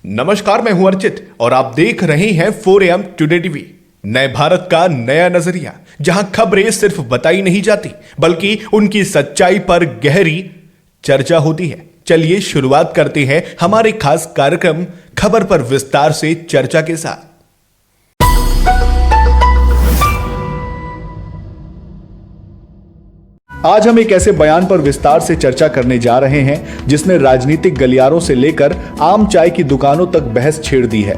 नमस्कार, मैं हूं अर्चित और आप देख रहे हैं 4AM टुडे टीवी। नए भारत का नया नजरिया, जहां खबरें सिर्फ बताई नहीं जाती बल्कि उनकी सच्चाई पर गहरी चर्चा होती है। चलिए शुरुआत करते हैं हमारे खास कार्यक्रम खबर पर विस्तार से चर्चा के साथ। आज हम एक ऐसे बयान पर विस्तार से चर्चा करने जा रहे हैं जिसने राजनीतिक गलियारों से लेकर आम चाय की दुकानों तक बहस छेड़ दी है।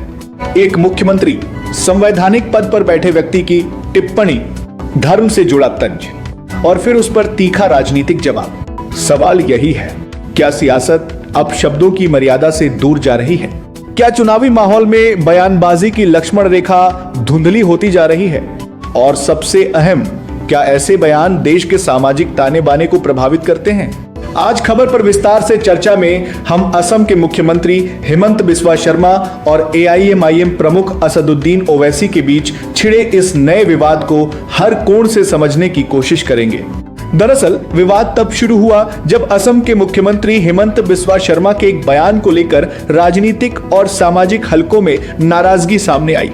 एक मुख्यमंत्री, संवैधानिक पद पर बैठे व्यक्ति की टिप्पणी, धर्म से जुड़ा तंज और फिर उस पर तीखा राजनीतिक जवाब। सवाल यही है, क्या सियासत अब शब्दों की मर्यादा से दूर जा रही है? क्या चुनावी माहौल में बयानबाजी की लक्ष्मण रेखा धुंधली होती जा रही है? और सबसे अहम, क्या ऐसे बयान देश के सामाजिक ताने बाने को प्रभावित करते हैं? आज खबर पर विस्तार से चर्चा में हम असम के मुख्यमंत्री हेमंत बिस्वा शर्मा और AIMIM प्रमुख असदुद्दीन ओवैसी के बीच छिड़े इस नए विवाद को हर कोण से समझने की कोशिश करेंगे। दरअसल विवाद तब शुरू हुआ जब असम के मुख्यमंत्री हेमंत बिस्वा शर्मा के एक बयान को लेकर राजनीतिक और सामाजिक हलकों में नाराजगी सामने आई।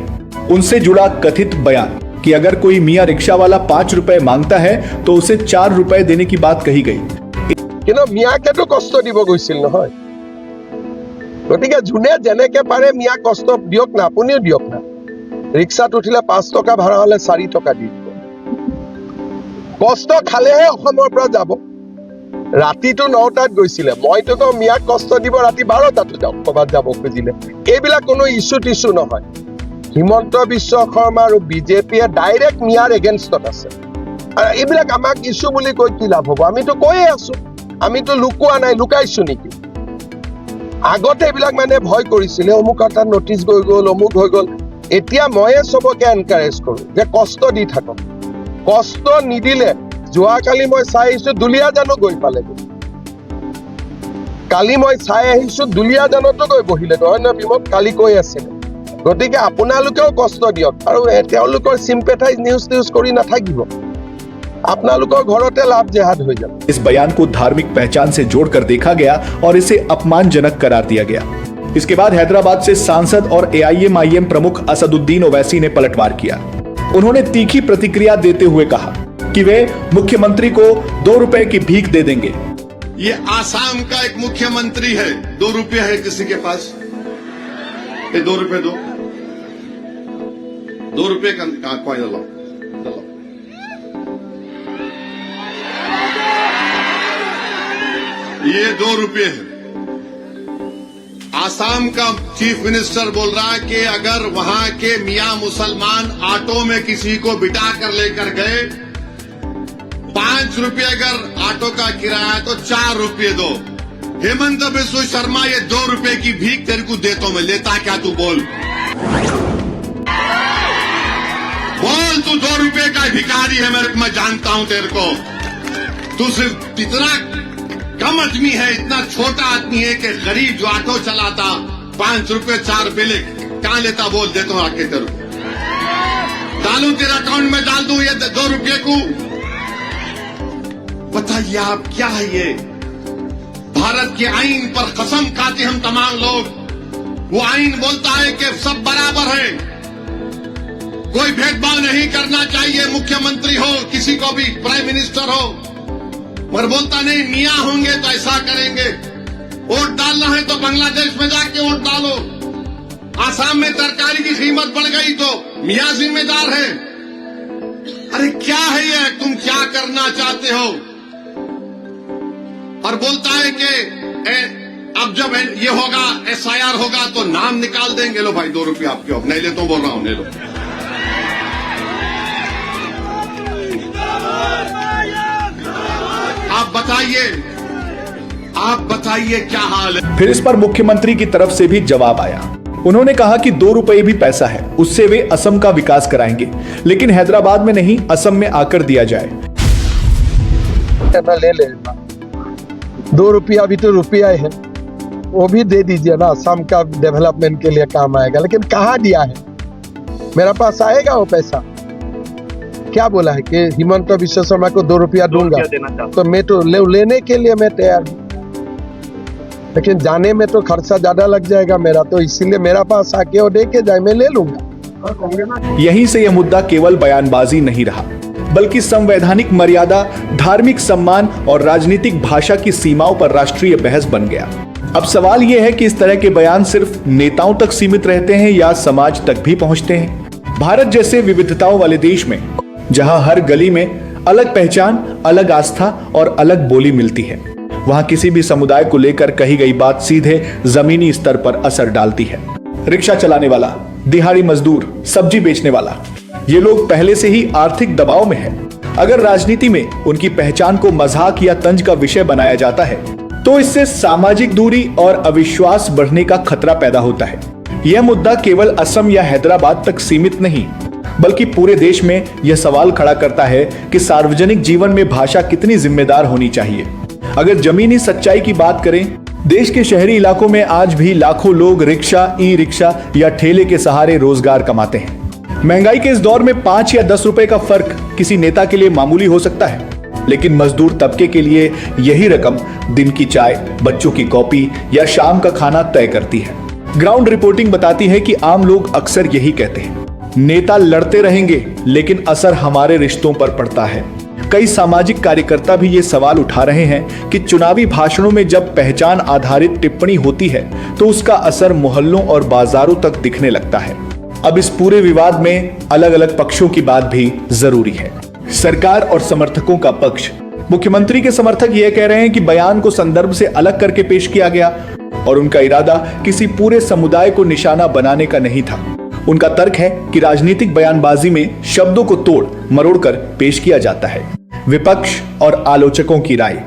उनसे जुड़ा कथित बयान कि अगर कोई मियां रिक्शा वाला 5 रुपए मांगता है तो उसे 4 रुपए देने की बात कही गई। मियाके तो कष्ट দিব গৈছিল নহয়, গতিকে যোনে যেনেকে পাৰে মিয়া কষ্ট দিয়ক না, আপুনিও দিয়ক না। ৰিক্সাত উঠিলে 5 টকা ভাড়া হলে 4 টকা দি দিব। কষ্ট খালেহে অসমৰ পৰা যাব। ৰাতিটো 9টাত গৈছিলে, মইতো কওঁ মিয়াক কষ্ট দিব ৰাতি 12টাতো যাওক ক'ৰবাত যাব খুজিলে। এইবিলাক কোনো ইস্যু টিস্যু নহয়। হিমন্ত বিশ্ব শৰ্মা আৰু বিজেপিয়ে ডাইৰেক্ট মিয়াৰ এগেইনষ্টত আছে। আৰু এইবিলাক আমাক ইস্যু বুলি কৈ কি লাভ হ'ব? আমিতো কৈয়ে আছো, আমিতো লুকুৱা নাই, লুকাইছো নেকি? আগতে এইবিলাক মানে ভয় কৰিছিলে, অমুক এটা নটিচ গৈ গ'ল, অমুক হৈ গ'ল। এতিয়া ময়ে চবকে এনকাৰেজ কৰো যে কষ্ট দি থাকক। কষ্ট নিদিলে, যোৱাকালি মই চাই আহিছো দুলীয়াজানো গৈ পালেগৈ। কালি মই চাই আহিছো দুলীয়াজানতো গৈ বহিলে, নহয় নহয় বিমত কালি কৈ আছিলে। গতিকে আপোনালোকেও কষ্ট দিয়ক আৰু তেওঁলোকৰ সিম্পেথাইজ নিউজ কৰি নাথাকিব। আপোনালোকৰ ঘৰতে লাভ জেহাদ হৈ যাব। इस बयान को धार्मिक पहचान से जोड़कर देखा गया और इसे अपमानजनक करार दिया गया। इसके बाद हैदराबाद से सांसद और AIMIM प्रमुख असदुद्दीन ओवैसी ने पलटवार किया। उन्होंने तीखी प्रतिक्रिया देते हुए कहा कि वे मुख्यमंत्री को 2 रुपए की भीख दे देंगे। ये आसाम का एक मुख्यमंत्री है, 2 रुपये है किसी के पास? ये 2 रुपए दो, 2 रुपये का कॉइन लो। ये 2 रुपये है। आसाम का चीफ मिनिस्टर बोल रहा है कि अगर वहां के मियां मुसलमान ऑटो में किसी को बिठा कर लेकर गए, 5 रुपये अगर ऑटो का किराया तो 4 रुपये दो। हेमंत बिस्वा शर्मा, ये 2 रुपये की भीख तेरे को देता हूं मैं, लेता क्या तू? बोल तू 2 रुपये का भिखारी है, मैं जानता हूं तेरे को। तू सिर्फ इतना कम आदमी है, इतना छोटा आदमी है कि गरीब जो ऑटो चलाता 5 रुपये 4 रुपये ले कहां लेता? बोल, देता हूं आके तेरे को, डालू तेरा अकाउंट में, डाल दूं ये 2 रुपये को। बताइए आप, क्या है ये? भारत के आईन पर कसम खाते हम तमाम लोग। वो आईन बोलता है कि सब बराबर है, कोई भेदभाव नहीं करना चाहिए, मुख्यमंत्री हो, किसी को भी प्राइम मिनिस्टर हो। पर बोलता नहीं, मियां होंगे तो ऐसा करेंगे। वोट डालना है तो बांग्लादेश में जाके वोट डालो। आसाम में तरकारी की कीमत बढ़ गई तो मियां जिम्मेदार है। अरे क्या है ये? तुम क्या करना चाहते हो? और बोलता है कि अब जब ये होगा, SIR होगा तो नाम निकाल देंगे। लो भाई 2 रुपये आपके, अब नहीं ले तो बोल रहा हूं, ले लो। आप बताइए क्या हाल है? फिर इस पर मुख्यमंत्री की तरफ से भी जवाब आया। उन्होंने कहा कि 2 रुपए भी पैसा है, उससे वे असम का विकास कराएंगे, लेकिन हैदराबाद में नहीं, असम में आकर दिया जाए। ले लेना 2 रुपया भी तो रुपया है, वो भी दे दीजिए ना, असम का डेवलपमेंट के लिए काम आएगा। लेकिन कहाँ दिया है? मेरा पास आएगा वो पैसा? क्या बोला है कि हिमंत बिस्वा शर्मा को 2 रुपया दूंगा, तो मैं तो लेने के लिए मैं तैयार हूँ। लेकिन जाने में तो खर्चा ज्यादा लग जाएगा मेरा, तो इसीलिए मेरा पास आके वो दे के जाए, मैं ले लूंगा। यहीं से यह मुद्दा केवल बयानबाजी नहीं रहा, बल्कि संवैधानिक मर्यादा, धार्मिक सम्मान और राजनीतिक भाषा की सीमाओं पर राष्ट्रीय बहस बन गया। अब सवाल यह है कि इस तरह के बयान सिर्फ नेताओं तक सीमित रहते हैं या समाज तक भी पहुंचते हैं। भारत जैसे विविधताओं वाले देश में, जहां हर गली में अलग पहचान, अलग आस्था और अलग बोली मिलती है, वहां किसी भी समुदाय को लेकर कही गई बात सीधे जमीनी स्तर पर असर डालती है। रिक्शा चलाने वाला, दिहाड़ी मजदूर, सब्जी बेचने वाला, ये लोग पहले से ही आर्थिक दबाव में हैं। अगर राजनीति में उनकी पहचान को मजाक या तंज का विषय बनाया जाता है, तो इससे सामाजिक दूरी और अविश्वास बढ़ने का खतरा पैदा होता है। यह मुद्दा केवल असम या हैदराबाद तक सीमित नहीं, बल्कि पूरे देश में यह सवाल खड़ा करता है कि सार्वजनिक जीवन में भाषा कितनी जिम्मेदार होनी चाहिए। अगर जमीनी सच्चाई की बात करें, देश के शहरी इलाकों में आज भी लाखों लोग रिक्शा, ई रिक्शा या ठेले के सहारे रोजगार कमाते हैं। महंगाई के इस दौर में 5 या 10 रुपए का फर्क किसी नेता के लिए मामूली हो सकता है, लेकिन मजदूर तबके के लिए यही रकम दिन की चाय, बच्चों की कॉपी या शाम का खाना तय करती है। ग्राउंड रिपोर्टिंग बताती है कि आम लोग अक्सर यही कहते हैं, नेता लड़ते रहेंगे लेकिन असर हमारे रिश्तों पर पड़ता है। कई सामाजिक कार्यकर्ता भी ये सवाल उठा रहे हैं कि चुनावी भाषणों में जब पहचान आधारित टिप्पणी होती है तो उसका असर मोहल्लों और बाजारों तक दिखने लगता है। अब इस पूरे विवाद में अलग अलग पक्षों की बात भी जरूरी है। सरकार और समर्थकों का पक्ष। मुख्यमंत्री के समर्थक यह कह रहे हैं कि बयान को संदर्भ से अलग करके पेश किया गया और उनका इरादा किसी पूरे समुदाय को निशाना बनाने का नहीं था। उनका तर्क है कि राजनीतिक बयानबाजी में शब्दों को तोड़ मरोड़ कर पेश किया जाता है। विपक्ष और आलोचकों की राय।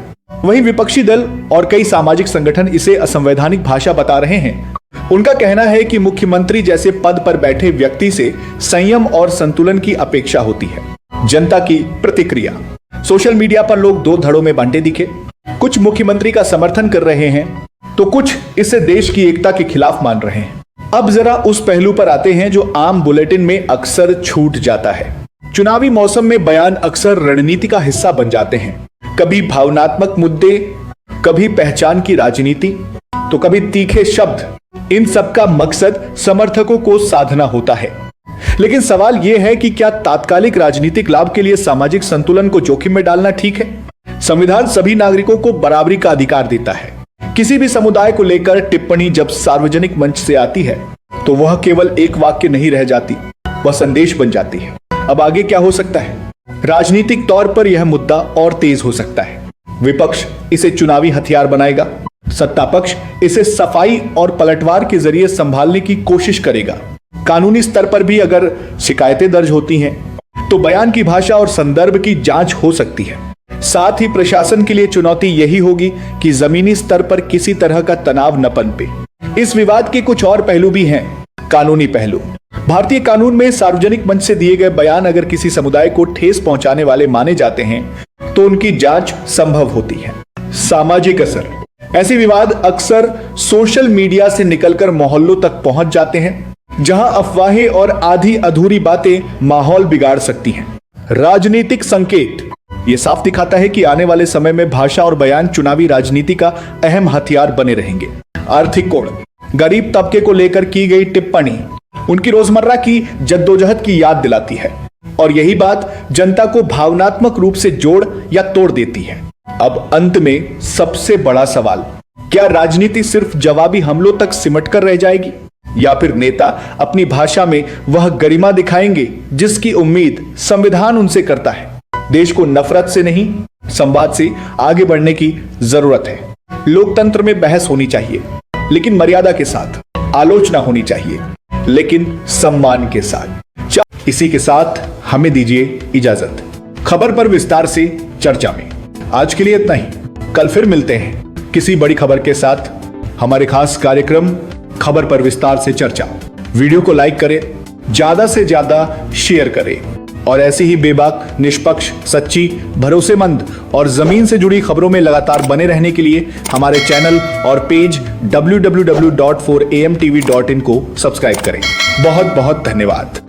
वहीं विपक्षी दल और कई सामाजिक संगठन इसे असंवैधानिक भाषा बता रहे हैं। उनका कहना है कि मुख्यमंत्री जैसे पद पर बैठे व्यक्ति से संयम और संतुलन की अपेक्षा होती है। जनता की प्रतिक्रिया। सोशल मीडिया पर लोग दो धड़ों में बांटे दिखे। कुछ मुख्यमंत्री का समर्थन कर रहे हैं तो कुछ इसे देश की एकता के खिलाफ मान रहे हैं। अब जरा उस पहलू पर आते हैं जो आम बुलेटिन में अक्सर छूट जाता है। चुनावी मौसम में बयान अक्सर रणनीति का हिस्सा बन जाते हैं। कभी भावनात्मक मुद्दे, कभी पहचान की राजनीति, तो कभी तीखे शब्द। इन सब का मकसद समर्थकों को साधना होता है। लेकिन सवाल यह है कि क्या तात्कालिक राजनीतिक लाभ के लिए सामाजिक संतुलन को जोखिम में डालना ठीक है? संविधान सभी नागरिकों को बराबरी का अधिकार देता है। किसी भी समुदाय को लेकर टिप्पणी जब सार्वजनिक मंच से आती है तो वह केवल एक वाक्य नहीं रह जाती, वह संदेश बन जाती है। अब आगे क्या हो सकता है? राजनीतिक तौर पर यह मुद्दा और तेज हो सकता है। विपक्ष इसे चुनावी हथियार बनाएगा, सत्ता पक्ष इसे सफाई और पलटवार के जरिए संभालने की कोशिश करेगा। कानूनी स्तर पर भी अगर शिकायतें दर्ज होती हैं तो बयान की भाषा और संदर्भ की जांच हो सकती है। साथ ही प्रशासन के लिए चुनौती यही होगी कि जमीनी स्तर पर किसी तरह का तनाव न पनपे। इस विवाद के कुछ और पहलू भी हैं। कानूनी पहलू। भारतीय कानून में सार्वजनिक मंच से दिए गए बयान अगर किसी समुदाय को ठेस पहुंचाने वाले माने जाते हैं तो उनकी जांच संभव होती है। सामाजिक असर। ऐसे विवाद अक्सर सोशल मीडिया से निकलकर मोहल्लों तक पहुंच जाते हैं, जहां अफवाहें और आधी अधूरी बातें माहौल बिगाड़ सकती हैं। राजनीतिक संकेत। यह साफ दिखाता है कि आने वाले समय में भाषा और बयान चुनावी राजनीति का अहम हथियार बने रहेंगे। आर्थिक कोण। गरीब तबके को लेकर की गई टिप्पणी उनकी रोजमर्रा की जद्दोजहद की याद दिलाती है और यही बात जनता को भावनात्मक रूप से जोड़ या तोड़ देती है। अब अंत में सबसे बड़ा सवाल, क्या राजनीति सिर्फ जवाबी हमलों तक सिमट कर रह जाएगी या फिर नेता अपनी भाषा में वह गरिमा दिखाएंगे जिसकी उम्मीद संविधान उनसे करता है? देश को नफरत से नहीं, संवाद से आगे बढ़ने की जरूरत है। लोकतंत्र में बहस होनी चाहिए लेकिन मर्यादा के साथ, आलोचना होनी चाहिए लेकिन सम्मान के साथ। इसी के साथ हमें दीजिए इजाजत। खबर पर विस्तार से चर्चा में आज के लिए इतना ही। कल फिर मिलते हैं किसी बड़ी खबर के साथ। हमारे खास कार्यक्रम खबर पर विस्तार से चर्चा। वीडियो को लाइक करें, ज्यादा से ज्यादा शेयर करें और ऐसी ही बेबाक, निष्पक्ष, सच्ची, भरोसेमंद और जमीन से जुड़ी खबरों में लगातार बने रहने के लिए हमारे चैनल और पेज www.4amtv.in को सब्सक्राइब करें। बहुत बहुत धन्यवाद।